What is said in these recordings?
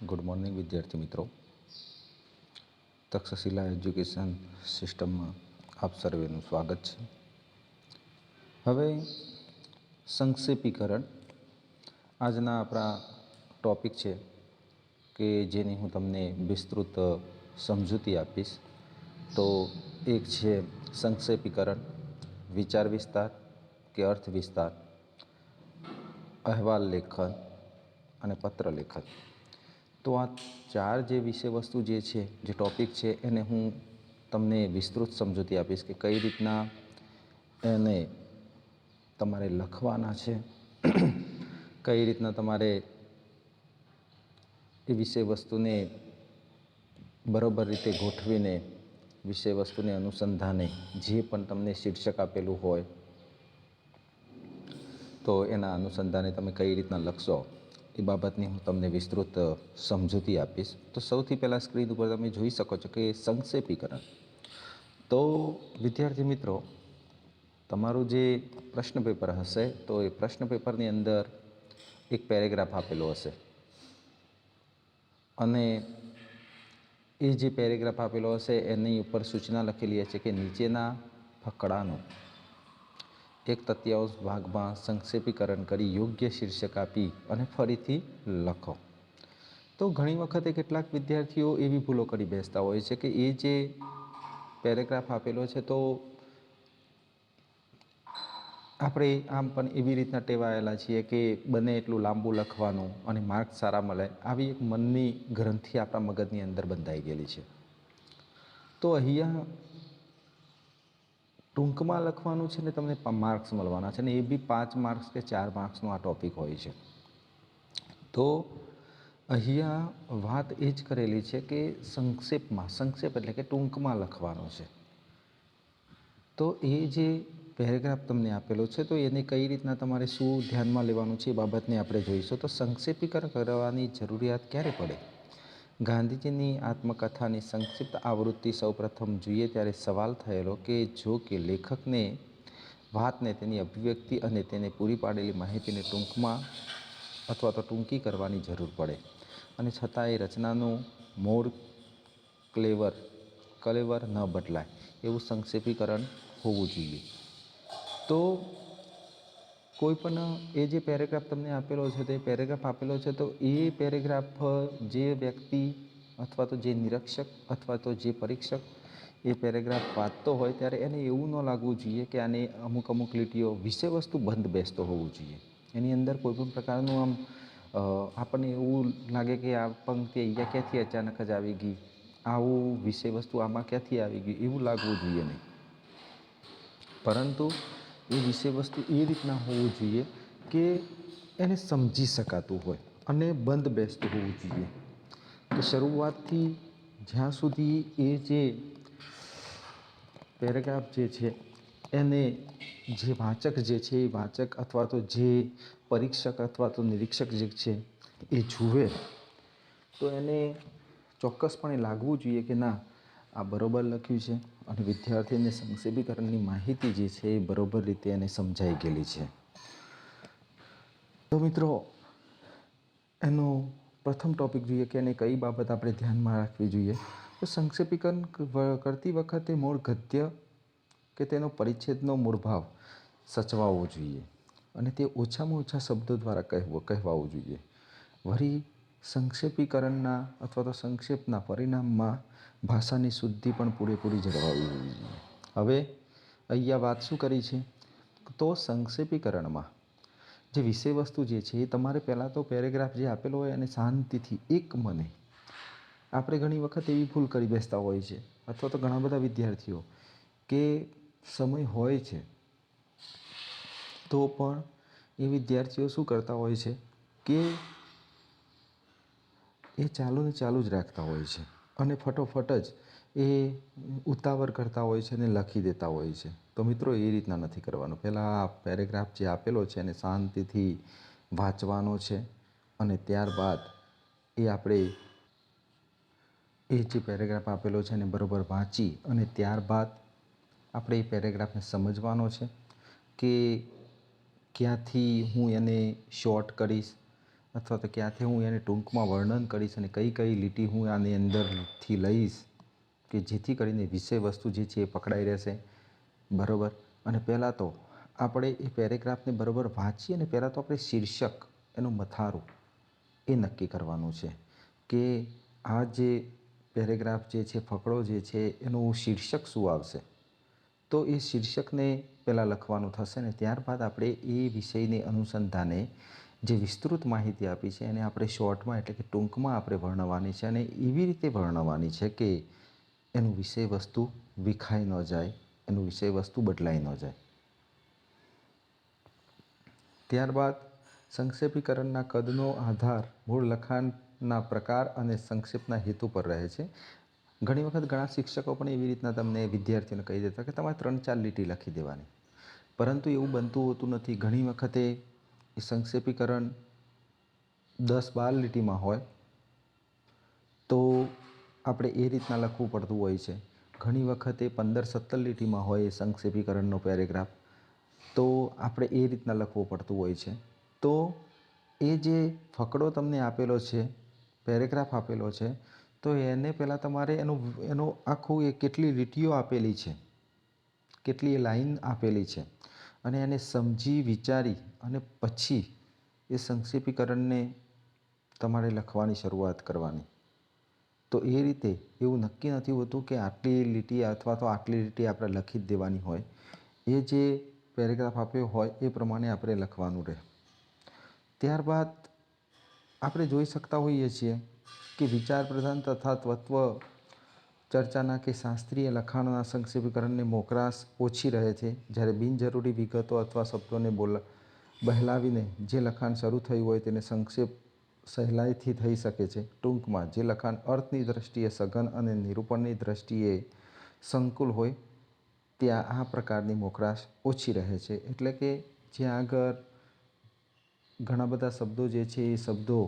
Good morning વિદ્યાર્થી મિત્રો. Takshashila education સિસ્ટમમાં આપ સર્વેનું સ્વાગત છે. હવે સંક્ષેપીકરણ આજના આપણા ટૉપિક છે કે જેની હું તમને વિસ્તૃત સમજૂતી આપીશ. તો એક છે સંક્ષેપીકરણ, વિચાર વિસ્તાર કે અર્થ વિસ્તાર, અહેવાલ લેખન અને પત્ર લેખન. તો આ ચાર જે વિષય વસ્તુ જે છે, જે ટૉપિક છે, એને હું તમને વિસ્તૃત સમજૂતી આપીશ કે કઈ રીતના એને તમારે લખવાના છે, કઈ રીતના તમારે એ વિષય વસ્તુને બરોબર રીતે ગોઠવીને વિષય વસ્તુને અનુસંધાને જે પણ તમને શીર્ષક આપેલું હોય તો એના અનુસંધાને તમે કઈ રીતના લખશો એ બાબતની હું તમને વિસ્તૃત સમજૂતી આપીશ. તો સૌથી પહેલાં સ્ક્રીન ઉપર તમે જોઈ શકો છો કે સંક્ષેપીકરણ. તો વિદ્યાર્થી મિત્રો, તમારું જે પ્રશ્ન પેપર હશે તો એ પ્રશ્ન પેપરની અંદર એક પેરેગ્રાફ આપેલો હશે અને એ જે પેરેગ્રાફ આપેલો હશે એની ઉપર સૂચના લખેલી હશે કે નીચેના ફકરાનું એક તૃતીયાંશ ભાગમાં સંક્ષેપીકરણ કરી યોગ્ય શીર્ષક આપી અને ફરીથી લખો. તો ઘણી વખતે કેટલાક વિદ્યાર્થીઓ એવી ભૂલો કરી બેસતા હોય છે કે એ જે પેરેગ્રાફ આપેલો છે તો આપણે આમ પણ એવી રીતના ટેવાયેલા છીએ કે બને એટલું લાંબુ લખવાનું અને માર્ક્સ સારા મળે, આવી એક મનની ગ્રંથિ આપણા મગજની અંદર બંધાઈ ગયેલી છે. તો અહીંયા ટૂંકમાં લખવાનું છે ને તમને માર્ક્સ મળવાના છે ને એ બી 5 માર્ક્સ કે 4 માર્ક્સનો આ ટૉપિક હોય છે. તો અહીંયા વાત એ જ કરેલી છે કે સંક્ષેપ એટલે કે ટૂંકમાં લખવાનો છે. તો એ જે પેરેગ્રાફ તમને આપેલો છે તો એને કઈ રીતના તમારે શું ધ્યાનમાં લેવાનું છે એ બાબતને આપણે જોઈશું. તો સંક્ષેપીકરણ કરવાની જરૂરિયાત ક્યારે પડે? ગાંધીજીની આત્મકથાની સંક્ષિપ્ત આવૃત્તિ સૌપ્રથમ જોઈએ ત્યારે સવાલ થયેલો કે જો કે લેખકને વાતને તેની અભિવ્યક્તિ અને તેને પૂરી પાડેલી માહિતીને ટૂંકમાં અથવા તો ટૂંકી કરવાની જરૂર પડે અને છતાં એ રચનાનું મૂળ કલેવર ન બદલાય એવું સંક્ષેપીકરણ હોવું જોઈએ. તો કોઈ પણ એ જે પેરેગ્રાફ તમને આપેલો છે તો એ પેરેગ્રાફ આપેલો છે તો એ પેરેગ્રાફ જે વ્યક્તિ અથવા તો જે નિરીક્ષક અથવા તો જે પરીક્ષક એ પેરેગ્રાફ વાંચતો હોય ત્યારે એને એવું ન લાગવું જોઈએ કે આને અમુક લીટીઓ વિષય વસ્તુ બંધ બેસતો હોવું જોઈએ. એની અંદર કોઈપણ પ્રકારનું આમ આપણને એવું લાગે કે આ પંક્તિ અહીંયા ક્યાંથી અચાનક જ આવી ગઈ, આવું વિષય વસ્તુ આમાં ક્યાંથી આવી ગયું એવું લાગવું જોઈએ નહીં. પરંતુ એ વિષય વસ્તુ એ રીતના હોવું જોઈએ કે એને સમજી શકાતું હોય અને બંધ બેસતું હોવું જોઈએ કે શરૂઆતથી જ્યાં સુધી એ જે પેરેગ્રાફ જે છે એને જે વાચક જે છે એ વાચક અથવા તો જે પરીક્ષક અથવા તો નિરીક્ષક જે છે એ જુએ તો એને ચોક્કસપણે લાગવું જોઈએ કે ના, આ બરોબર લખ્યું છે અને વિદ્યાર્થીને સંક્ષેપીકરણની માહિતી જે છે એ બરોબર રીતે એને સમજાઈ ગયેલી છે. તો મિત્રો, એનો પ્રથમ ટૉપિક જોઈએ કે એને કઈ બાબત આપણે ધ્યાનમાં રાખવી જોઈએ. તો સંક્ષેપીકરણ કરતી વખતે મૂળ ગદ્ય કે તેનો પરિચ્છેદનો મૂળ ભાવ સચવાવવો જોઈએ અને તે ઓછામાં ઓછા શબ્દો દ્વારા કહેવાવું જોઈએ. વળી સંક્ષેપીકરણના અથવા તો સંક્ષેપના પરિણામમાં ભાષાની શુદ્ધિ પણ પૂરેપૂરી જળવાવી જોઈએ. હવે અહીંયા વાત શું કરી છે? તો સંક્ષેપીકરણમાં જે વિષય વસ્તુ જે છે એ તમારે પહેલાં તો પેરેગ્રાફ જે આપેલો હોય અને શાંતિથી એક મને, આપણે ઘણી વખત એવી ભૂલ કરી બેસતા હોય છે અથવા તો ઘણા બધા વિદ્યાર્થીઓ કે સમય હોય છે તો પણ એ વિદ્યાર્થીઓ શું કરતા હોય છે કે એ ચાલુ જ રાખતા હોય છે અને ફટોફટ જ એ ઉતાવળ કરતા હોય છે અને લખી દેતા હોય છે. તો મિત્રો, એ રીતના નથી કરવાનું. પહેલાં આ પેરેગ્રાફ જે આપેલો છે એને શાંતિથી વાંચવાનો છે અને ત્યારબાદ એ આપણે એ જે પેરેગ્રાફ આપેલો છે એને બરાબર વાંચી અને ત્યારબાદ આપણે એ પેરેગ્રાફને સમજવાનો છે કે ક્યાંથી હું એને શોર્ટ કરીશ અથવા તો ક્યાંથી હું એને ટૂંકમાં વર્ણન કરીશ અને કઈ કઈ લીટી હું આની અંદરથી લઈશ કે જેથી કરીને વિષય વસ્તુ જે છે એ પકડાઈ રહેશે. બરાબર. અને પહેલાં તો આપણે એ પેરેગ્રાફને બરાબર વાંચીએ અને પહેલાં તો આપણે શીર્ષક એનું મથારું એ નક્કી કરવાનું છે કે આ જે પેરેગ્રાફ જે છે, ફકડો જે છે, એનું શીર્ષક શું આવશે. તો એ શીર્ષકને પહેલાં લખવાનું થશે ને ત્યારબાદ આપણે એ વિષયને અનુસંધાને જે વિસ્તૃત માહિતી આપી છે એને આપણે શોર્ટમાં એટલે કે ટૂંકમાં આપણે વર્ણવવાની છે અને એવી રીતે વર્ણવવાની છે કે એનું વિષય વસ્તુ વિખાઈ ન જાય, એનું વિષય વસ્તુ બદલાઈ ન જાય. ત્યારબાદ સંક્ષેપીકરણના કદનો આધાર મૂળ લખાણના પ્રકાર અને સંક્ષેપના હેતુ પર રહે છે. ઘણી વખત ઘણા શિક્ષકો પણ એવી રીતના તમને વિદ્યાર્થીઓને કહી દેતા કે તમારે 3-4 લીટી લખી દેવાની, પરંતુ એવું બનતું હોતું નથી. ઘણી વખતે એ સંક્ષેપીકરણ 10-12 લીટીમાં હોય તો આપણે એ રીતના લખવું પડતું હોય છે. ઘણી વખતે 15-17 લીટીમાં હોય એ સંક્ષેપીકરણનો પેરેગ્રાફ તો આપણે એ રીતના લખવું પડતું હોય છે. તો એ જે ફકડો તમને આપેલો છે, પેરેગ્રાફ આપેલો છે, તો એને પહેલાં તમારે એનો આખું એ કેટલી લીટીઓ આપેલી છે, કેટલી લાઈન આપેલી છે અને એને સમજી વિચારી અને પછી એ સંક્ષેપીકરણને તમારે લખવાની શરૂઆત કરવાની. તો એ રીતે એવું નક્કી નથી હોતું કે આટલી લીટી અથવા તો આટલી લીટી આપણે લખી જ દેવાની હોય. એ જે પેરેગ્રાફ આપ્યો હોય એ પ્રમાણે આપણે લખવાનું રહે. ત્યારબાદ આપણે જોઈ શકતા હોઈએ છીએ કે વિચાર પ્રધાન તથા તત્વ ચર્ચાના કે શાસ્ત્રીય લખાણોના સંક્ષેપીકરણની મોકરાશ ઓછી રહે છે, જ્યારે બિનજરૂરી વિગતો અથવા શબ્દોને બહેલાવીને જે લખાણ શરૂ થયું હોય તેને સંક્ષેપ સહેલાઈથી થઈ શકે છે. ટૂંકમાં જે લખાણ અર્થની દ્રષ્ટિએ સઘન અને નિરૂપણની દ્રષ્ટિએ સંકુલ હોય ત્યાં આ પ્રકારની મોકરાશ ઓછી રહે છે. એટલે કે જ્યાં આગળ ઘણા બધા શબ્દો જે છે એ શબ્દો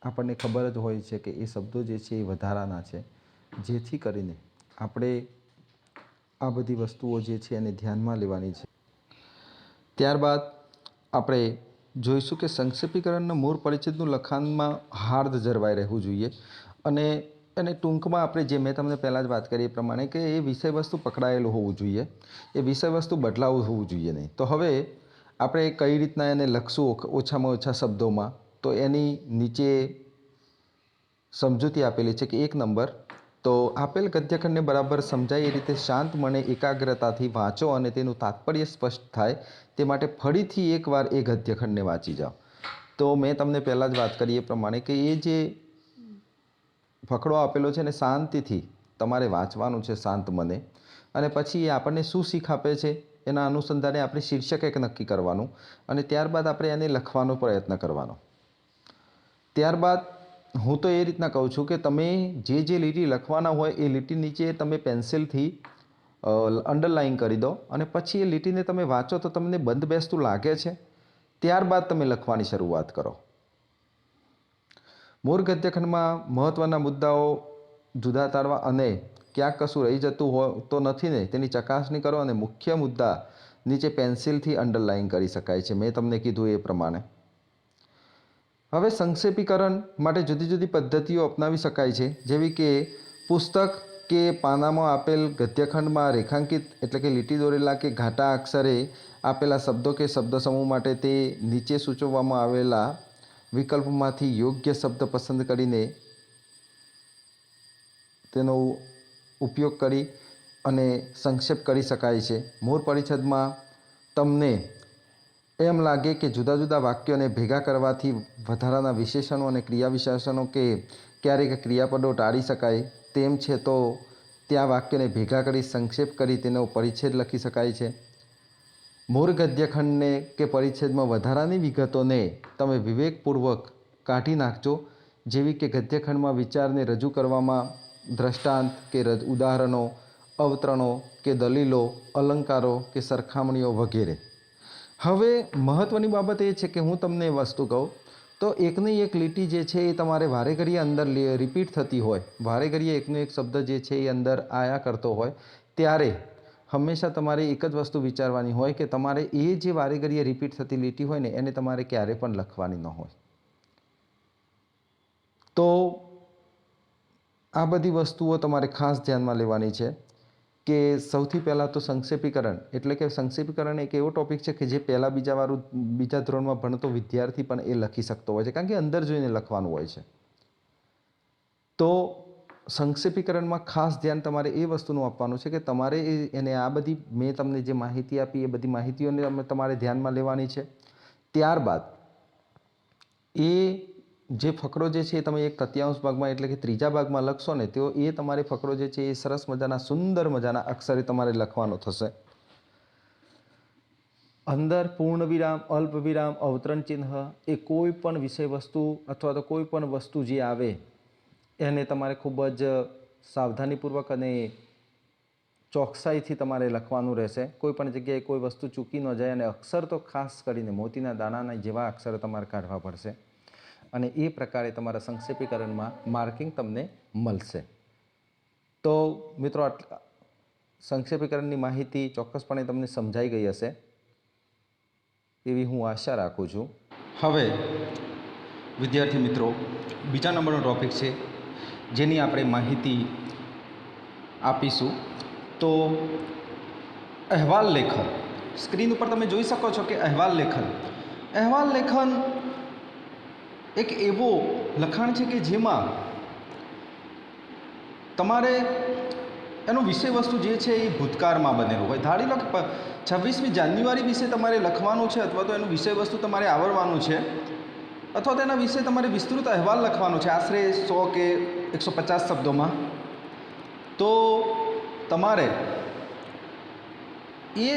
આપણને ખબર જ હોય છે કે એ શબ્દો જે છે એ વધારાના છે, જેથી કરીને આપણે આ બધી વસ્તુઓ જે છે એને ધ્યાનમાં લેવાની છે. ત્યારબાદ આપણે જોઈશું કે સંક્ષેપીકરણના મૂળ પરિચ્છેદનું લખાણમાં હાર્દ જળવાઈ રહેવું જોઈએ અને એને ટૂંકમાં આપણે જે મેં તમને પહેલાં જ વાત કરી એ પ્રમાણે કે એ વિષય વસ્તુ પકડાયેલું હોવું જોઈએ, એ વિષય વસ્તુ બદલાવું હોવું જોઈએ નહીં. તો હવે આપણે કઈ રીતના એને લખશું ઓછામાં ઓછા શબ્દોમાં, તો એની નીચે સમજૂતી આપેલી છે કે 1 નંબર, તો આપેલ ગદ્યખંડને બરાબર સમજાય એ રીતે શાંત મને એકાગ્રતાથી વાંચો અને તેનું તાત્પર્ય સ્પષ્ટ થાય તે માટે ફરીથી એકવાર એ ગદ્યખંડને વાંચી જાઓ. તો મેં તમને પહેલાં જ વાત કરી એ પ્રમાણે કે એ જે ફકડો આપેલો છે ને શાંતિથી તમારે વાંચવાનું છે, શાંત મને, અને પછી એ આપણને શું શીખ આપે છે એના અનુસંધાને આપણે શીર્ષક એક નક્કી કરવાનું અને ત્યારબાદ આપણે એને લખવાનો પ્રયત્ન કરવાનો. ત્યારબાદ હું તો એ રીતના કહું છું કે તમે જે લીટી લખવાના હોય એ લીટી નીચે તમે પેન્સિલથી અંડરલાઇન કરી દો અને પછી એ લીટીને તમે વાંચો તો તમને બંધ બેસતું લાગે છે, ત્યારબાદ તમે લખવાની શરૂઆત કરો. મૂળ ગદ્યખંડમાં મહત્ત્વના મુદ્દાઓ જુદા તારવા અને ક્યાંક કશું રહી જતું હોય તો નથી ને તેની ચકાસણી કરો અને મુખ્ય મુદ્દા નીચે પેન્સિલથી અંડરલાઇન કરી શકાય છે, મેં તમને કીધું એ પ્રમાણે. હવે સંક્ષેપીકરણ માટે જુદી જુદી પદ્ધતિઓ અપનાવી શકાય છે, જેવી કે પુસ્તક કે પાનામાં આપેલ ગદ્યખંડમાં રેખાંકિત એટલે કે લીટી દોરેલા કે ઘાટા અક્ષરે આપેલા શબ્દો કે શબ્દ સમૂહ માટે તે નીચે સૂચવવામાં આવેલા વિકલ્પમાંથી યોગ્ય શબ્દ પસંદ કરીને તેનો ઉપયોગ કરી અને સંક્ષેપ કરી શકાય છે. મૂળ પરિચ્છેદમાં તમને એમ લાગે કે જુદા જુદા વાક્યોને ભેગા કરવાથી વધારાના વિશેષણો અને ક્રિયા વિશેષણો કે ક્યારેક ક્રિયાપદો ટાળી શકાય તેમ છે, તો ત્યાં વાક્યોને ભેગા કરી સંક્ષેપ કરી તેનો પરિચ્છેદ લખી શકાય છે. મૂળ ગદ્યખંડને કે પરિચ્છેદમાં વધારાની વિગતોને તમે વિવેકપૂર્વક કાઢી નાખજો, જેવી કે ગદ્યખંડમાં વિચારને રજૂ કરવામાં દ્રષ્ટાંત કે ઉદાહરણો, અવતરણો કે દલીલો, અલંકારો કે સરખામણીઓ વગેરે. હવે મહત્ત્વની બાબત એ છે કે હું તમને એ વસ્તુ કહું તો એકની એક લીટી જે છે એ તમારે વારે ઘડીએ અંદર રિપીટ થતી હોય, વારે ઘડીએ એકનો એક શબ્દ જે છે એ અંદર આયા કરતો હોય, ત્યારે હંમેશા તમારે એક જ વસ્તુ વિચારવાની હોય કે તમારે એ જે વારે ઘડીએ રિપીટ થતી લીટી હોય ને એને તમારે ક્યારે પણ લખવાની ન હોય. તો આ બધી વસ્તુઓ તમારે ખાસ ધ્યાનમાં લેવાની છે કે સૌથી પહેલાં તો સંક્ષેપીકરણ, એટલે કે સંક્ષેપીકરણ એક એવો ટૉપિક છે કે જે બીજા ધોરણમાં ભણતો વિદ્યાર્થી પણ એ લખી શકતો હોય છે, કારણ કે અંદર જોઈને લખવાનું હોય છે. તો સંક્ષેપીકરણમાં ખાસ ધ્યાન તમારે એ વસ્તુનું આપવાનું છે કે તમારે એને આ બધી મેં તમને જે માહિતી આપી એ બધી માહિતીઓને તમારે ધ્યાનમાં લેવાની છે. ત્યારબાદ એ જે ફકરો જે છે એ તમે એક તૃતીયાંશ ભાગમાં એટલે કે ત્રીજા ભાગમાં લખશો ને તો એ તમારે ફકરો જે છે એ સરસ મજાના સુંદર મજાના અક્ષરે તમારે લખવાનો થશે. અંદર પૂર્ણ વિરામ, અલ્પ વિરામ, અવતરણ ચિહ્ન એ કોઈ પણ વિષય વસ્તુ અથવા તો કોઈ પણ વસ્તુ જે આવે એને તમારે ખૂબ જ સાવધાનીપૂર્વક અને ચોકસાઈથી તમારે લખવાનું રહેશે. કોઈ પણ જગ્યાએ કોઈ વસ્તુ ચૂકી ન જાય અને અક્ષર તો ખાસ કરીને મોતીના દાણાના જેવા અક્ષર તમારે કાઢવા પડશે અને એ પ્રકારે તમારા સંક્ષેપીકરણમાં માર્કિંગ તમને મળશે. તો મિત્રો સંક્ષેપીકરણની માહિતી ચોક્કસપણે તમને સમજાઈ ગઈ હશે એવી હું આશા રાખું છું. હવે વિદ્યાર્થી મિત્રો, બીજા નંબરનો ટૉપિક છે જેની આપણે માહિતી આપીશું. તો અહેવાલ લેખન. સ્ક્રીન ઉપર તમે જોઈ શકો છો કે અહેવાલ લેખન. અહેવાલ લેખન એક એવો લખાણ છે કે જેમાં તમારે એનો વિષય વસ્તુ જે છે એ ભૂતકાળમાં બનેલું હોય. ધારી લો કે 26મી જાન્યુઆરી વિશે તમારે લખવાનું છે અથવા તો એનું વિષય વસ્તુ તમારે આવડવાનું છે અથવા તો એના વિશે તમારે વિસ્તૃત અહેવાલ લખવાનો છે આશરે 100 કે 150 શબ્દોમાં. તો તમારે એ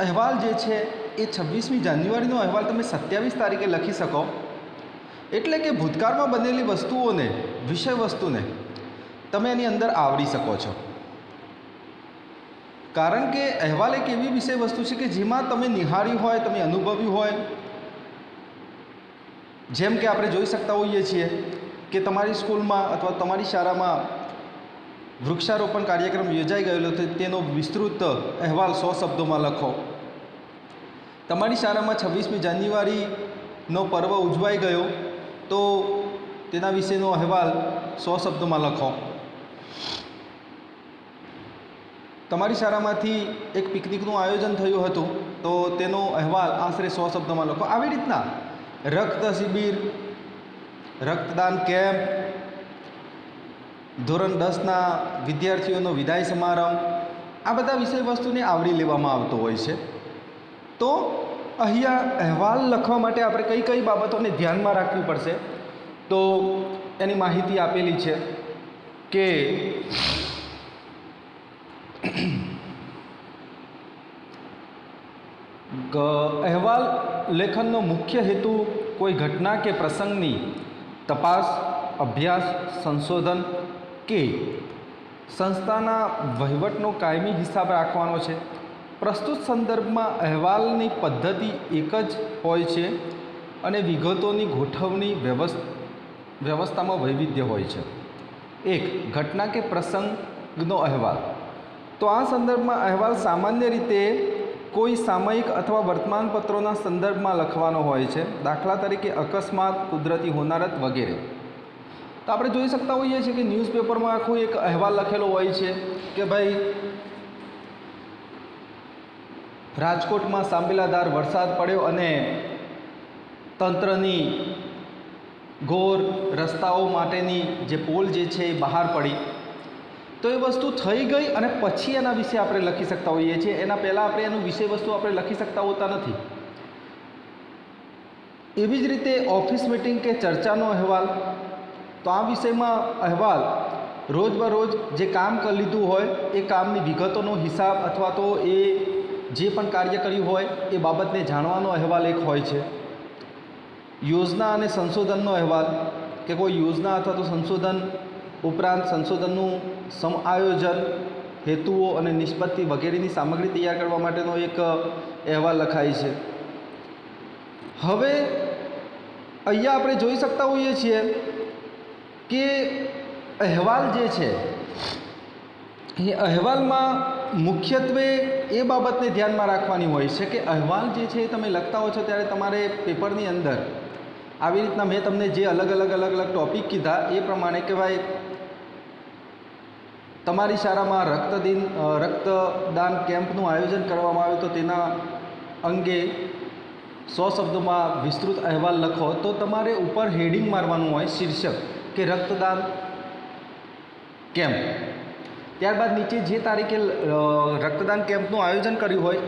અહેવાલ જે છે એ 26મી જાન્યુઆરીનો અહેવાલ તમે 27 તારીખે લખી શકો. એટલે કે ભૂતકાળમાં બનેલી વસ્તુઓને, વિષય વસ્તુને તમે એની અંદર આવરી શકો છો. કારણ કે અહેવાલ એક એવી વિષય વસ્તુ છે કે જેમાં તમે નિહાળી હોય, તમે અનુભવ્યું હોય. જેમ કે આપણે જોઈ શકતા હોઈએ છીએ કે તમારી સ્કૂલમાં અથવા તમારી શાળામાં વૃક્ષારોપણ કાર્યક્રમ યોજાઈ ગયેલો તો તેનો વિસ્તૃત અહેવાલ 100 શબ્દોમાં લખો. તમારી શાળામાં 26મી જાન્યુઆરીનો પર્વ ઉજવાઈ ગયો તો તેના વિશેનો અહેવાલ 100 શબ્દોમાં લખો. તમારી શાળામાંથી એક પિકનિકનું આયોજન થયું હતું તો તેનો અહેવાલ આશરે 100 શબ્દોમાં લખો. આવી રીતના રક્ત શિબિર, રક્તદાન કેમ્પ, ધોરણ 10ના વિદ્યાર્થીઓનો વિદાય સમારંભ, આ બધા વિષય વસ્તુને આવરી લેવામાં આવતો હોય છે. તો અહીંયા અહેવાલ લખવા માટે આપણે કઈ કઈ બાબતોને ધ્યાનમાં રાખવી પડશે તો એની માહિતી આપેલી છે કે અહેવાલ લેખનનો મુખ્ય હેતુ કોઈ ઘટના કે પ્રસંગની તપાસ, અભ્યાસ, સંશોધન કે સંસ્થાના વહીવટનો કાયમી હિસાબ રાખવાનો છે. પ્રસ્તુત સંદર્ભમાં અહેવાલની પદ્ધતિ એક જ હોય છે અને વિગતોની ગોઠવણી વ્યવસ્થામાં વૈવિધ્ય હોય છે. 1. ઘટના કે પ્રસંગનો અહેવાલ. તો આ સંદર્ભમાં અહેવાલ સામાન્ય રીતે કોઈ સામયિક અથવા વર્તમાનપત્રોના સંદર્ભમાં લખવાનો હોય છે. દાખલા તરીકે અકસ્માત, કુદરતી હોનારત વગેરે. તો આપણે જોઈ શકતા હોઈએ છીએ કે ન્યૂઝપેપરમાં આખો એક અહેવાલ લખેલો હોય છે કે ભાઈ રાજકોટમાં સાંબેલાધાર વરસાદ પડ્યો અને તંત્રની ઘોર રસ્તાઓ માટેની જે પોલ જે છે એ બહાર પડી. તો એ વસ્તુ થઈ ગઈ અને પછી એના વિશે આપણે લખી શકતા હોઈએ છીએ. એના પહેલાં આપણે એનું વિષય વસ્તુ આપણે લખી શકતા હોતા નથી. એવી જ રીતે ઓફિસ મિટિંગ કે ચર્ચાનો અહેવાલ. તો આ વિષયમાં અહેવાલ રોજબરોજ જે કામ કરી લીધું હોય એ કામની વિગતોનો હિસાબ અથવા તો એ જે પણ કાર્ય કર્યું હોય એ બાબતને જાણવાનો અહેવાલ એક હોય છે. યોજના અને સંશોધનનો અહેવાલ કે કોઈ યોજના અથવા તો સંશોધન ઉપરાંત સંશોધનનું સમાયોજન, હેતુઓ અને નિષ્પત્તિ વગેરેની સામગ્રી તૈયાર કરવા માટેનો એક અહેવાલ લખાય છે. હવે અહીંયા આપણે જોઈ શકતા હોઈએ છીએ કે અહેવાલ જે છે એ અહેવાલમાં મુખ્યત્વે એ બાબતને ધ્યાનમાં રાખવાની હોય છે કે અહેવાલ જે છે એ તમે લખતા હો છો ત્યારે તમારે પેપરની અંદર આવી રીતના મેં તમને જે અલગ અલગ ટૉપિક કીધા એ પ્રમાણે કે ભાઈ તમારી શાળામાં રક્તદાન કેમ્પનું આયોજન કરવામાં આવ્યું તો તેના અંગે 100 શબ્દોમાં વિસ્તૃત અહેવાલ લખો, તો તમારે ઉપર હેડિંગ મારવાનું હોય, શીર્ષક કે રક્તદાન કેમ્પ. ત્યારબાદ નીચે જે તારીખે રક્તદાન કેમ્પનું આયોજન કર્યું હોય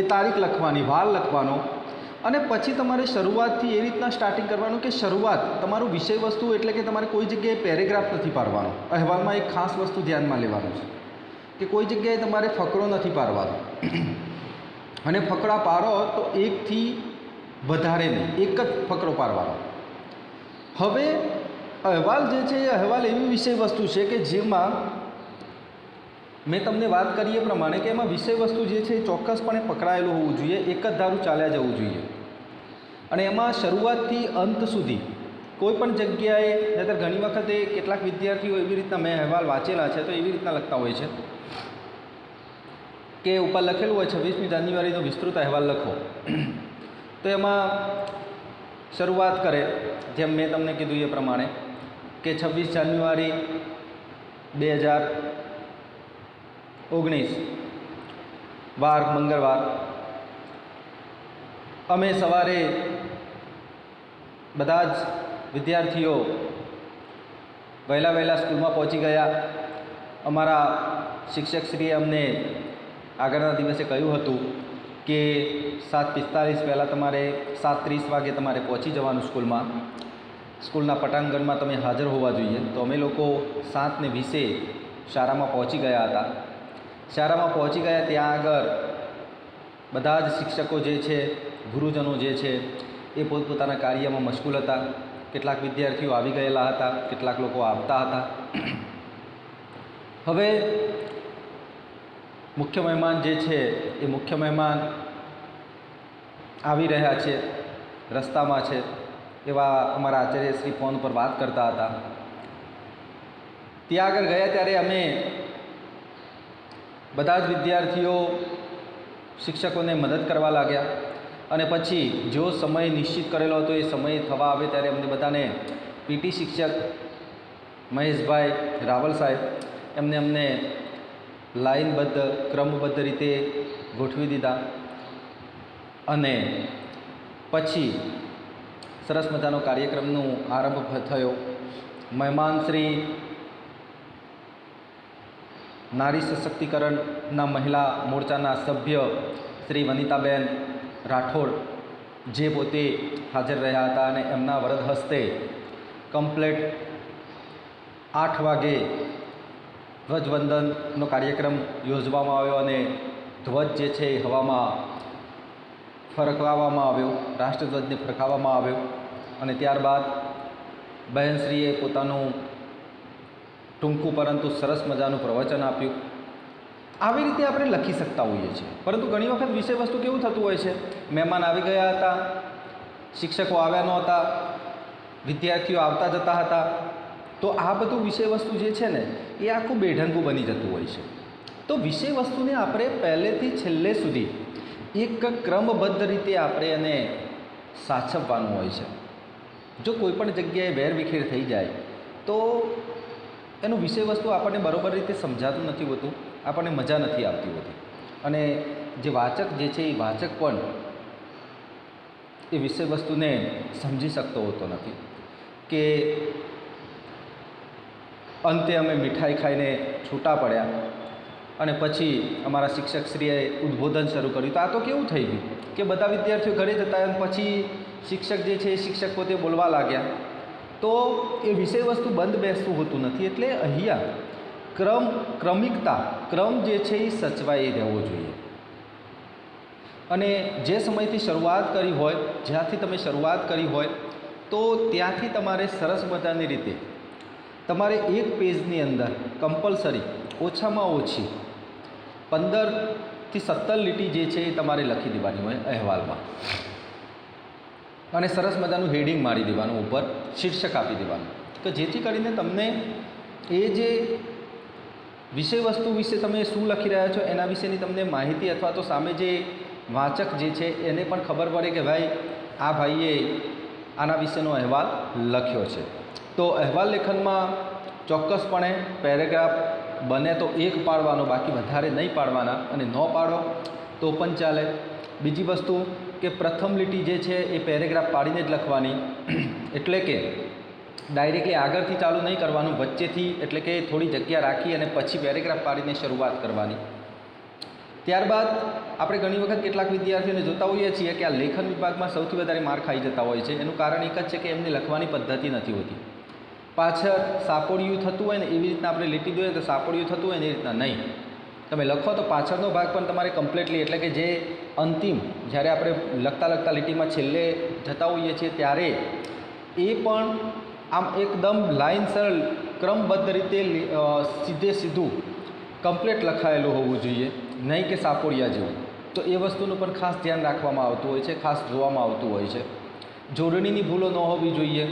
એ તારીખ લખવાની, વાર લખવાનો, અને પછી તમારે શરૂઆતથી એ રીતના સ્ટાર્ટિંગ કરવાનું કે શરૂઆત તમારું વિષય વસ્તુ એટલે કે તમારે કોઈ જગ્યાએ પેરેગ્રાફ નથી પાડવાનો. અહેવાલમાં એક ખાસ વસ્તુ ધ્યાનમાં લેવાનું છે કે કોઈ જગ્યાએ તમારે ફકરો નથી પાડવાનો, અને ફકરા પાડો તો એકથી વધારે નહીં, એક જ ફકરો પાડવાનો. હવે અહેવાલ જે છે એ અહેવાલ એવી વિષય વસ્તુ છે કે જેમાં મેં તમને વાત કરી એ પ્રમાણે કે એમાં વિષય વસ્તુ જે છે એ ચોક્કસપણે પકડાયેલું હોવું જોઈએ, એક જ ધારું ચાલ્યા જવું જોઈએ, અને એમાં શરૂઆતથી અંત સુધી કોઈ પણ જગ્યાએ, નહીંતર ઘણી વખતે કેટલાક વિદ્યાર્થીઓ એવી રીતના, મેં અહેવાલ વાંચેલા છે તો એવી રીતના લખતા હોય છે કે ઉપર લખેલું હોય 26મી જાન્યુઆરીનો વિસ્તૃત અહેવાલ લખો, તો એમાં શરૂઆત કરે જેમ મેં તમને કીધું એ પ્રમાણે કે 26 જાન્યુઆરી 2019 વાર મંગળવાર, અમે સવારે બધા જ વિદ્યાર્થીઓ વહેલા સ્કૂલમાં પહોંચી ગયા. અમારા શિક્ષકશ્રીએ અમને આગળના દિવસે કહ્યું હતું કે 7:45 પહેલાં તમારે 7:30 વાગે તમારે પહોંચી જવાનું સ્કૂલમાં, સ્કૂલના પટાંગણમાં તમે હાજર હોવા જોઈએ. તો અમે લોકો 7:20 શાળામાં પહોંચી ગયા હતા. શાળામાં પહોંચી ગયા ત્યાં આગળ બધા જ શિક્ષકો જે છે, ગુરુજનો જે છે એ પોતપોતાના કાર્યમાં મશગુલ હતા. કેટલાક વિદ્યાર્થીઓ આવી ગયેલા હતા, કેટલાક લોકો આવતા હતા. હવે મુખ્ય મહેમાન જે છે એ મુખ્ય મહેમાન આવી રહ્યા છે, રસ્તામાં છે, એવા અમારા આચાર્યશ્રી ફોન પર વાત કરતા હતા. ત્યાં આગળ ગયા ત્યારે અમે બધા જ વિદ્યાર્થીઓ શિક્ષકોને મદદ કરવા લાગ્યા, અને પછી જો સમય નિશ્ચિત કરેલો હતો એ સમય થવા આવે ત્યારે અમને બધાને પીટી શિક્ષક મહેશભાઈ રાવલ સાહેબ અમને લાઇનબદ્ધ ક્રમબદ્ધ રીતે ગોઠવી દીધા, અને પછી સરસ મજાનો કાર્યક્રમનો આરંભ થયો. મહેમાન શ્રી નારી સશક્તિકરણના મહિલા મોરચાના સભ્ય શ્રી વનિતાબેન રાઠોડ જે પોતે હાજર રહ્યા હતા, અને એમના વરદ હસ્તે કમ્પ્લેટ 8 વાગે ધ્વજવંદનનો કાર્યક્રમ યોજવામાં આવ્યો, અને ધ્વજ જે છે એ હવામાં ફરકાવવામાં આવ્યો, રાષ્ટ્રધ્વજને ફરકાવવામાં આવ્યો, અને ત્યારબાદ બહેનશ્રીએ પોતાનું ટૂંકું પરંતુ સરસ મજાનું પ્રવચન આપ્યું. આવી રીતે આપણે લખી શકતા હોઈએ છીએ, પરંતુ ઘણી વખત વિષય વસ્તુ કેવું થતું હોય છે, મહેમાન આવી ગયા હતા, શિક્ષકો આવ્યા નહોતા, વિદ્યાર્થીઓ આવતા જતા હતા, તો આ બધું વિષય વસ્તુ જે છે ને એ આખું બેઢંગું બની જતું હોય છે. તો વિષય વસ્તુને આપણે પહેલેથી છેલ્લે સુધી એક ક્રમબદ્ધ રીતે આપણે એને સાચવવાનું હોય છે. જો કોઈ પણ જગ્યાએ વેરવિખેર થઈ જાય તો એનું વિષય વસ્તુ આપણને બરોબર રીતે સમજાતું નથી હોતું, આપણને મજા નથી આવતી હોતી, અને જે વાચક જે છે એ વાચક પણ એ વિષય વસ્તુને સમજી શકતો હોતો નથી. કે અંતે અમે મીઠાઈ ખાઈને છૂટા પડ્યા, અને પછી અમારા શિક્ષકશ્રીએ ઉદ્બોધન શરૂ કર્યું. તો આ તો કેવું થઈ ગયું કે બધા વિદ્યાર્થીઓ ઘરે જતા, અને પછી શિક્ષક જે છે એ શિક્ષક પોતે બોલવા લાગ્યા, તો એ વિષય વસ્તુ બંધ બેસતું હોતું નથી. એટલે અહીંયા ક્રમ જે છે એ સચવાઈ રહેવો જોઈએ. અને જે સમયથી શરૂઆત કરી હોય, જ્યાંથી તમે શરૂઆત કરી હોય, તો ત્યાંથી તમારે સરસ મજાની રીતે તમારે એક પેજની અંદર કમ્પલસરી ઓછામાં ઓછી 15થી 17 લીટી જે છે એ તમારે લખી દેવાની હોય અહેવાલમાં, અને સરસ મજાનું હેડિંગ મારી દેવાનું, ઉપર શીર્ષક આપી દેવાનું, કે જેથી કરીને તમને એ જે વિષય વસ્તુ વિશે તમે શું લખી રહ્યા છો એના વિશેની તમને માહિતી અથવા તો સામે જે વાચક જે છે એને પણ ખબર પડે કે ભાઈ આ ભાઈએ આના વિશેનો અહેવાલ લખ્યો છે. તો અહેવાલ લેખનમાં ચોક્કસપણે પેરેગ્રાફ બને તો એક પાડવાનો, બાકી વધારે નહીં પાડવાના, અને ન પાડો તો પણ ચાલે. બીજી વસ્તુ કે પ્રથમ લીટી જે છે એ પેરેગ્રાફ પાડીને જ લખવાની, એટલે કે ડાયરેક્ટલી આગળથી ચાલુ નહીં કરવાનું, વચ્ચેથી એટલે કે થોડી જગ્યા રાખી અને પછી પેરેગ્રાફ પાડીને શરૂઆત કરવાની. ત્યારબાદ આપણે ઘણી વખત કેટલાક વિદ્યાર્થીઓને જોતા હોઈએ છીએ કે આ લેખન વિભાગમાં સૌથી વધારે માર ખાઈ જતા હોય છે. એનું કારણ એક જ છે કે એમને લખવાની પદ્ધતિ નથી હોતી. પાછળ સાપોડિયું થતું હોય ને એવી રીતના આપણે લીટી દોઈએ તો સાપોડિયું થતું હોય ને એ રીતના નહીં. તમે લખો તો પાછળનો ભાગ પણ તમારે કમ્પ્લીટલી, એટલે કે જે અંતિમ જ્યારે આપણે લખતા લીટીમાં છેલ્લે જતા હોઈએ છીએ ત્યારે એ પણ આમ એકદમ લાઇનસર ક્રમબદ્ધ રીતે સીધું કમ્પ્લીટ લખાયેલું હોવું જોઈએ, નહીં કે સાપોડિયા જેવું. તો એ વસ્તુનું પણ ખાસ ધ્યાન રાખવામાં આવતું હોય છે, ખાસ જોવામાં આવતું હોય છે. જોડણીની ભૂલો ન હોવી જોઈએ,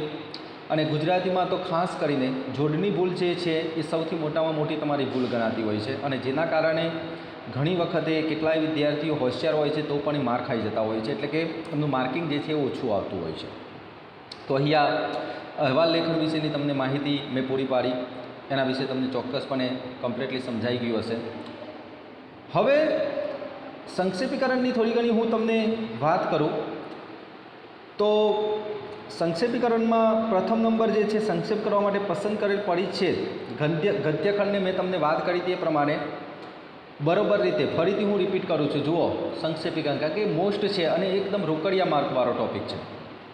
અને ગુજરાતીમાં તો ખાસ કરીને જોડણી ભૂલ જે છે એ સૌથી મોટામાં મોટી તમારી ભૂલ ગણાતી હોય છે, અને જેના કારણે ઘણી વખતે કેટલાય વિદ્યાર્થીઓ હોશિયાર હોય છે તો પણ એ માર ખાઈ જતા હોય છે, એટલે કે એમનું માર્કિંગ જે છે એ ઓછું આવતું હોય છે. તો અહીંયા અહેવાલ લેખન વિશેની તમને માહિતી મેં પૂરી પાડી, એના વિશે તમને ચોક્કસપણે કમ્પ્લીટલી સમજાઈ ગયું હશે. હવે સંક્ષેપીકરણની થોડી ઘણી હું તમને વાત કરું તો સંક્ષેપીકરણમાં પ્રથમ નંબર જે છે સંક્ષેપ કરવા માટે પસંદ કરેલ પરિચ્છેદ ગદ્યખંડને મેં તમને વાત કરી તે પ્રમાણે બરોબર રીતે ફરીથી હું રિપીટ કરું છું. જુઓ, સંક્ષેપીકરણ કારણ કે મોસ્ટ છે અને એકદમ રોકડિયા માર્કવાળો ટૉપિક છે,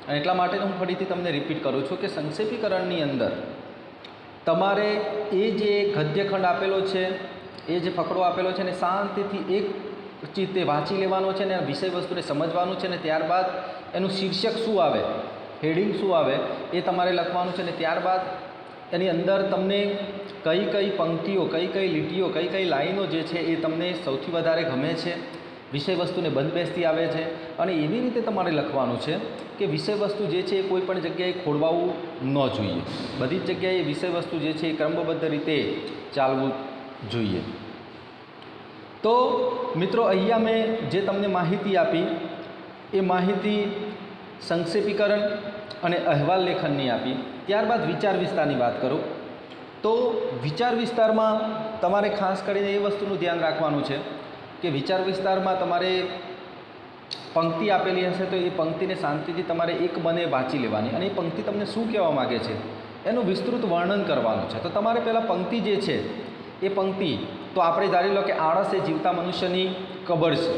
અને એટલા માટે હું ફરીથી તમને રિપીટ કરું છું કે સંક્ષેપીકરણની અંદર તમારે એ જે ગદ્યખંડ આપેલો છે, એ જે ફકરો આપેલો છે ને શાંતિથી એક ચિત્તે વાંચી લેવાનો છે ને વિષય વસ્તુને સમજવાનું છે, ને ત્યારબાદ એનું શીર્ષક શું આવે, હેડિંગ શું આવે એ તમારે લખવાનું છે, ને ત્યારબાદ એની અંદર તમને કઈ કઈ પંક્તિઓ, કઈ કઈ લીટીઓ, કઈ કઈ લાઈનો જે છે એ તમને સૌથી વધારે ગમે છે, વિષય વસ્તુને બંધબેસતી આવે છે, અને એવી રીતે તમારે લખવાનું છે કે વિષય વસ્તુ જે છે એ કોઈ પણ જગ્યાએ ખોરવાવું ન જોઈએ. બધી જ જગ્યાએ વિષય વસ્તુ જે છે એ ક્રમબદ્ધ રીતે ચાલવું જોઈએ. તો મિત્રો, અહીંયા મેં જે તમને માહિતી આપી એ માહિતી સંક્ષેપીકરણ અને અહેવાલ લેખનની આપી. ત્યારબાદ વિચાર વિસ્તારની વાત કરું તો વિચાર વિસ્તારમાં તમારે ખાસ કરીને એ વસ્તુનું ધ્યાન રાખવાનું છે કે વિચાર વિસ્તારમાં તમારે પંક્તિ આપેલી હશે તો એ પંક્તિને શાંતિથી તમારે એક બને વાંચી લેવાની, અને એ પંક્તિ તમને શું કહેવા માગે છે એનું વિસ્તૃત વર્ણન કરવાનું છે. તો તમારે પહેલાં પંક્તિ જે છે એ પંક્તિ, તો આપણે ધારી લો કે આળસ એ જીવતા મનુષ્યની કબર છે.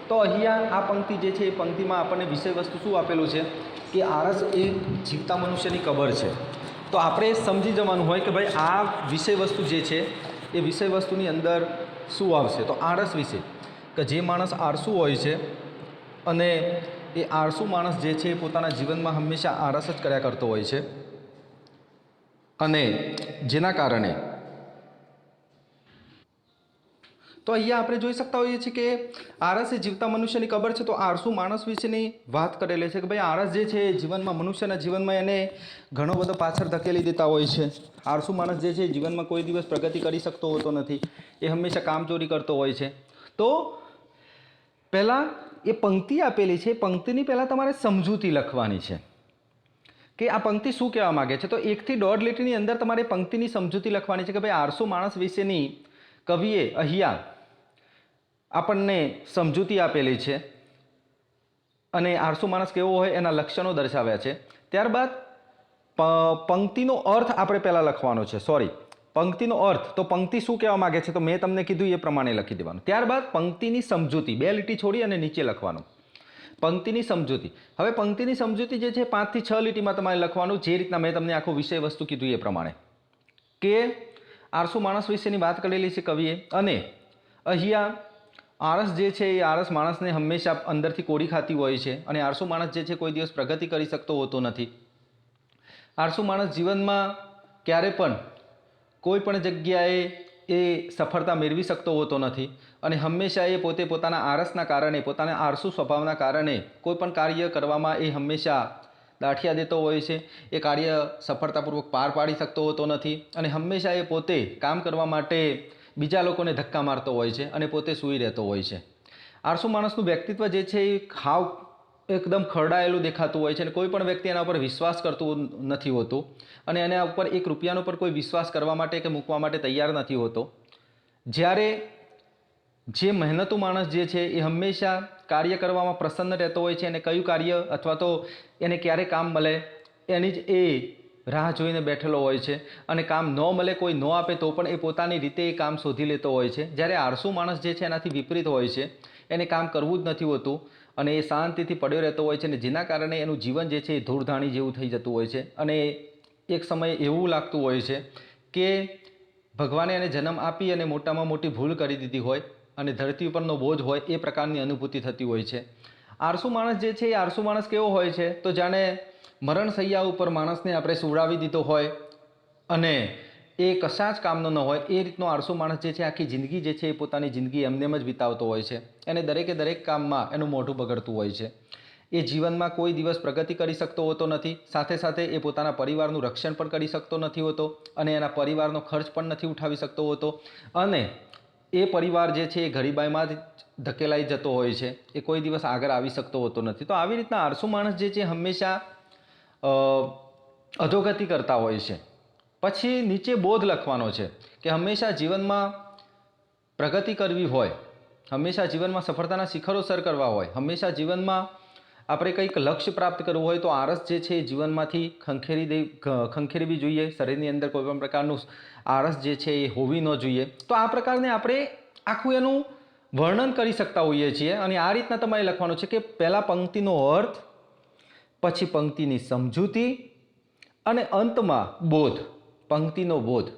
તો અહીંયા આ પંક્તિ જે છે એ પંક્તિમાં આપણને વિષય વસ્તુ શું આપેલું છે કે આળસ એ જીવતા મનુષ્યની કબર છે. તો આપણે સમજી જવાનું હોય કે ભાઈ આ વિષય વસ્તુ જે છે એ વિષય વસ્તુની અંદર શું આવશે. તો આળસ વિશે કે જે માણસ આળસુ હોય છે અને એ આળસુ માણસ જે છે એ પોતાના જીવનમાં હંમેશા આળસ જ કર્યા કરતો હોય છે, અને જેના કારણે તો અહીંયા આપણે જોઈ શકતા હોઈએ છીએ કે આળસ એ જીવતા મનુષ્યની કબર છે. તો આળસુ માણસ વિશેની વાત કરેલી છે કે ભાઈ આળસ જે છે એ જીવનમાં, મનુષ્યના જીવનમાં એને ઘણો બધો પાછળ ધકેલી દેતા હોય છે. આળસુ માણસ જે છે એ જીવનમાં કોઈ દિવસ પ્રગતિ કરી શકતો હોતો નથી, એ હંમેશા કામચોરી કરતો હોય છે. તો પહેલાં એ પંક્તિ આપેલી છે, પંક્તિની પહેલાં તમારે સમજૂતી લખવાની છે કે આ પંક્તિ શું કહેવા માગે છે. તો 1 થી 1.5 લીટીની અંદર તમારે પંક્તિની સમજૂતી લખવાની છે કે ભાઈ આળસુ માણસ વિશેની કવિએ અહીંયા આપણને સમજૂતી આપેલી છે અને આળસુ માણસ કેવો હોય એના લક્ષણો દર્શાવ્યા છે. ત્યારબાદ પંક્તિનો અર્થ આપણે પહેલાં લખવાનો છે. પંક્તિનો અર્થ, તો પંક્તિ શું કહેવા માગે છે તો મેં તમને કીધું એ પ્રમાણે લખી દેવાનું. ત્યારબાદ પંક્તિની સમજૂતી, 2 લીટી છોડી અને નીચે લખવાનું પંક્તિની સમજૂતી. હવે પંક્તિની સમજૂતી જે છે 5 થી 6 લીટીમાં તમારે લખવાનું, જે રીતના મેં તમને આખું વિષય વસ્તુ કીધું એ પ્રમાણે કે આળસુ માણસ વિશેની વાત કરેલી છે કવિએ, અને અહીંયા આળસ જે છે એ આળસ માણસને હંમેશા અંદરથી કોડી ખાતી હોય છે, અને આળસુ માણસ જે છે કોઈ દિવસ પ્રગતિ કરી શકતો હોતો નથી. આળસુ માણસ જીવનમાં ક્યારે પણ કોઈ પણ જગ્યાએ એ સફળતા મેળવી શકતો હોતો નથી, અને હંમેશા એ પોતે પોતાના આળસના કારણે, પોતાના આળસુ સ્વભાવના કારણે કોઈ પણ કાર્ય કરવામાં એ હંમેશા દાઠિયા દેતો હોય છે. એ કાર્ય સફળતાપૂર્વક પાર પાડી શકતો હોતો નથી, અને હંમેશા એ પોતે કામ કરવા માટે બીજા લોકોને ધક્કા મારતો હોય છે અને પોતે સૂઈ રહેતો હોય છે. આળસુ માણસનું વ્યક્તિત્વ જે છે એ હાવ એકદમ ખરડાયેલું દેખાતું હોય છે અને કોઈ પણ વ્યક્તિ એના ઉપર વિશ્વાસ કરતું નથી હોતું અને એના ઉપર એક રૂપિયાનો પર કોઈ વિશ્વાસ કરવા માટે કે મૂકવા માટે તૈયાર નથી હોતો. જ્યારે જે મહેનતુ માણસ જે છે એ હંમેશા કાર્ય કરવામાં પ્રસન્ન રહેતો હોય છે અને કયું કાર્ય અથવા તો એને ક્યારે કામ મળે એની જ એ રાહ જોઈને બેઠેલો હોય છે અને કામ ન મળે, કોઈ ન આપે તો પણ એ પોતાની રીતે એ કામ શોધી લેતો હોય છે. જ્યારે આળસુ માણસ જે છે એનાથી વિપરીત હોય છે, એને કામ કરવું જ નથી હોતું અને એ શાંતિથી પડ્યો રહેતો હોય છે અને જેના કારણે એનું જીવન જે છે એ ધૂળધાણી જેવું થઈ જતું હોય છે અને એક સમયે એવું લાગતું હોય છે કે ભગવાને એને જન્મ આપી અને મોટામાં મોટી ભૂલ કરી દીધી હોય અને ધરતી ઉપરનો બોજ હોય એ પ્રકારની અનુભૂતિ થતી હોય છે. આળસુ માણસ જે છે એ આળસુ માણસ કેવો હોય છે તો જાણે મરણશૈયા ઉપર માણસને આપણે સુવડાવી દીધો હોય અને એ કશા જ કામનો ન હોય એ રીતનો આળસુ માણસ જે છે આખી જિંદગી જે છે એ પોતાની જિંદગી એમનેમ જ વિતાવતો હોય છે. એને દરેકે દરેક કામમાં એનું મોઢું બગડતું હોય છે. એ જીવનમાં કોઈ દિવસ પ્રગતિ કરી શકતો હોતો નથી, સાથે સાથે એ પોતાના પરિવારનું રક્ષણ પણ કરી શકતો નથી હોતો અને એના પરિવારનો ખર્ચ પણ નથી ઉઠાવી શકતો હોતો અને એ પરિવાર જે છે એ ગરીબાઈમાં જ ધકેલાઈ જતો હોય છે. એ કોઈ દિવસ આગળ આવી શકતો હોતો નથી. તો આવી રીતના આળસુ માણસ જે છે હંમેશા અધોગતિ કરતા હોય છે. પછી નીચે બોધ લખવાનો છે કે હંમેશા જીવનમાં પ્રગતિ કરવી હોય, હંમેશા જીવનમાં સફળતાના શિખરો સર કરવા હોય, હંમેશા જીવનમાં આપણે કંઈક લક્ષ્ય પ્રાપ્ત કરવું હોય તો આળસ જે છે એ જીવનમાંથી ખંખેરવી જોઈએ. શરીરની અંદર કોઈ પણ પ્રકારનું આળસ જે છે એ હોવી ન જોઈએ. તો આ પ્રકારને આપણે આખું એનું વર્ણન કરી શકતા હોઈએ છીએ અને આ રીતના તમારે લખવાનું છે કે પહેલાં પંક્તિનો અર્થ, પછી પંક્તિની સમજૂતી અને અંતમાં બોધ, પંક્તિનો બોધ.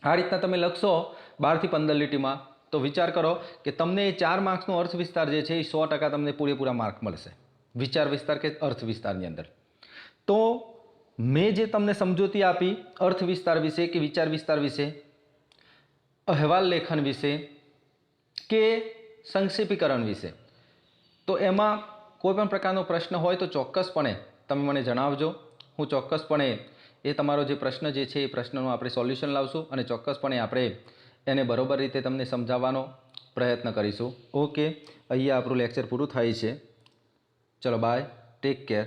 આ રીતના તમે લખશો 12 થી 15 લીટીમાં તો વિચાર કરો કે તમને એ 4 માર્ક્સનો અર્થ વિસ્તાર જે છે એ 100% તમને પૂરેપૂરા માર્ક મળશે વિચાર વિસ્તાર કે અર્થ વિસ્તારની અંદર. તો મેં જે તમને સમજૂતી આપી અર્થ વિસ્તાર વિશે કે વિચાર વિસ્તાર વિશે, અહેવાલ લેખન વિશે કે સંક્ષેપીકરણ વિશે, તો એમાં કોઈ પણ પ્રકારનો પ્રશ્ન હોય તો ચોક્કસપણે તમે મને જણાવજો. હું ચોક્કસપણે એ તમારો જે પ્રશ્ન જે છે એ પ્રશ્નનું આપણે સોલ્યુશન લાવશું અને ચોક્કસપણે આપણે એને બરોબર રીતે તમને સમજાવવાનો પ્રયત્ન કરીશું. ઓકે, અહીંયા આપણું લેક્ચર પૂરું થાય છે. ચલો બાય, ટેક કેર.